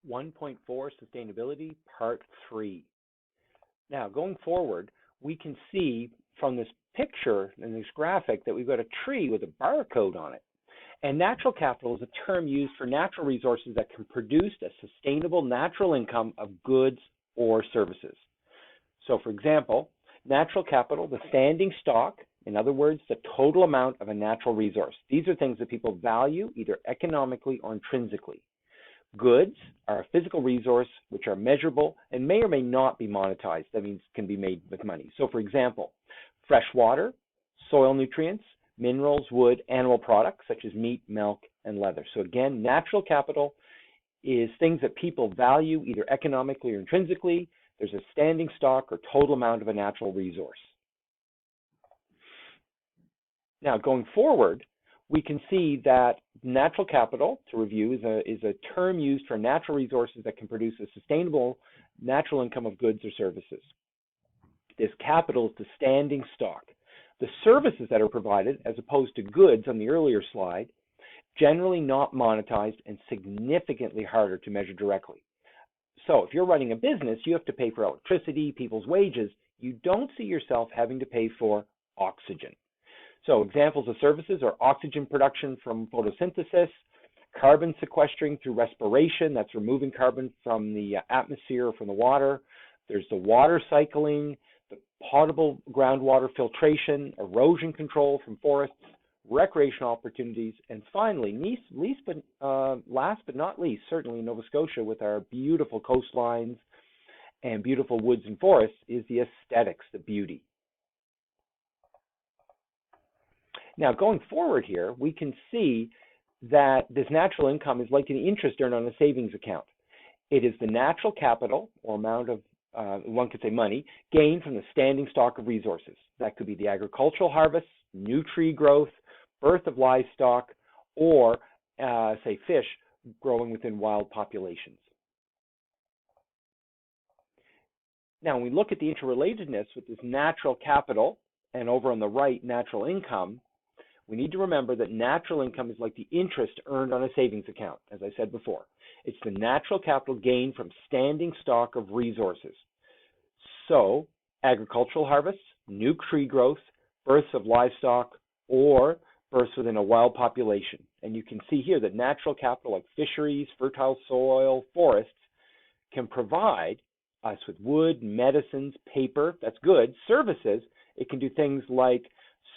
1.4 Sustainability, Part 3. Now, going forward, we can see from this picture and this graphic that we've got a tree with a barcode on it. And natural capital is a term used for natural resources that can produce a sustainable natural income of goods or services. So, for example, natural capital, the standing stock, in other words, the total amount of a natural resource. These are things that people value either economically or intrinsically. Goods are a physical resource which are measurable and may or may not be monetized. That means can be made with money. So, for example, fresh water, soil nutrients, minerals, wood, animal products such as meat, milk, and leather. So again, natural capital is things that people value either economically or intrinsically. There's a standing stock or total amount of a natural resource. Now, going forward, we can see that natural capital, to review, is a term used for natural resources that can produce a sustainable natural income of goods or services. This capital is the standing stock. The services that are provided, as opposed to goods on the earlier slide, generally not monetized and significantly harder to measure directly. So if you're running a business, you have to pay for electricity, people's wages. You don't see yourself having to pay for oxygen. So examples of services are oxygen production from photosynthesis, carbon sequestering through respiration, that's removing carbon from the atmosphere or from the water. There's the water cycling, the potable groundwater filtration, erosion control from forests, recreational opportunities, and finally, last but not least, certainly in Nova Scotia with our beautiful coastlines and beautiful woods and forests, is the aesthetics, the beauty. Now, going forward here, we can see that this natural income is like an interest earned on a savings account. It is the natural capital, or amount of, one could say money, gained from the standing stock of resources. That could be the agricultural harvest, new tree growth, birth of livestock, or, say, fish growing within wild populations. Now, when we look at the interrelatedness with this natural capital, and over on the right, natural income, we need to remember that natural income is like the interest earned on a savings account, as I said before. It's the natural capital gained from standing stock of resources. So, agricultural harvests, new tree growth, births of livestock, or births within a wild population. And you can see here that natural capital like fisheries, fertile soil, forests can provide us with wood, medicines, paper, that's good, services. It can do things like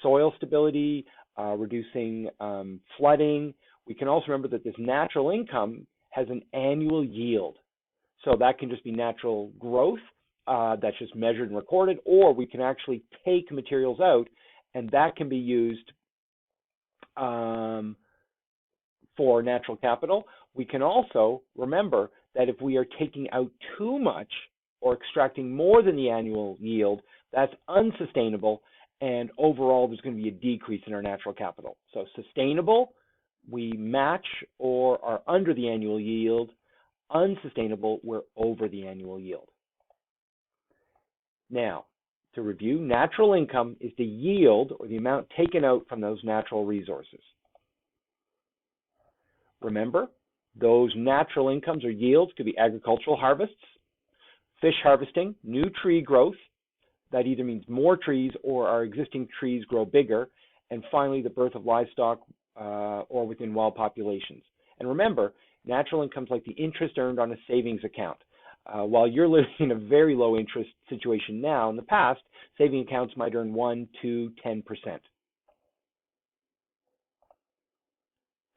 soil stability, reducing flooding. We can also remember that this natural income has an annual yield. So that can just be natural growth that's just measured and recorded, or we can actually take materials out, and that can be used for natural capital. We can also remember that if we are taking out too much or extracting more than the annual yield, that's unsustainable, and overall there's going to be a decrease in our natural capital. So sustainable, we match or are under the annual yield. Unsustainable, we're over the annual yield. Now, to review, natural income is the yield or the amount taken out from those natural resources. Remember, those natural incomes or yields could be agricultural harvests, fish harvesting, new tree growth. That either means more trees or our existing trees grow bigger. And finally, the birth of livestock or within wild populations. And remember, natural incomes like the interest earned on a savings account. While you're living in a very low interest situation now, in the past, saving accounts might earn 1, 2, 10%.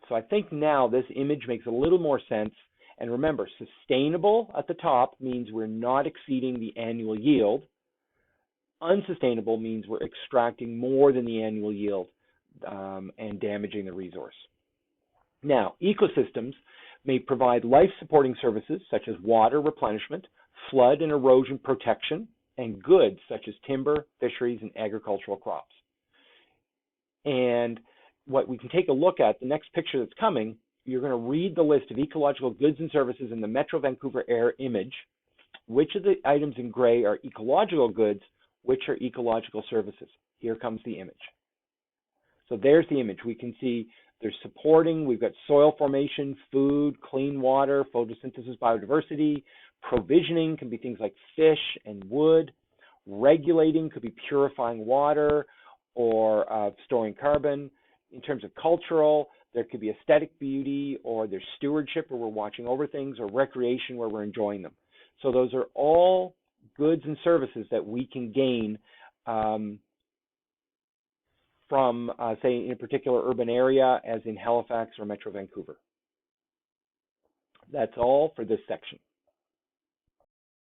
So I think now this image makes a little more sense. And remember, sustainable at the top means we're not exceeding the annual yield. Unsustainable means we're extracting more than the annual yield and damaging the resource. Now, ecosystems may provide life-supporting services such as water replenishment, flood and erosion protection, and goods such as timber, fisheries, and agricultural crops. And what we can take a look at, the next picture that's coming, you're going to read the list of ecological goods and services in the Metro Vancouver Air image. Which of the items in gray are ecological goods? Which are ecological services? Here comes the image. So there's the image. We can see There's supporting, we've got soil formation, food, clean water, photosynthesis, biodiversity. Provisioning can be things like fish and wood. Regulating could be purifying water or storing carbon. In terms of cultural, there could be aesthetic beauty, or there's stewardship where we're watching over things, or recreation where we're enjoying them. So those are all goods and services that we can gain from, say, in a particular urban area, as in Halifax or Metro Vancouver. That's all for this section.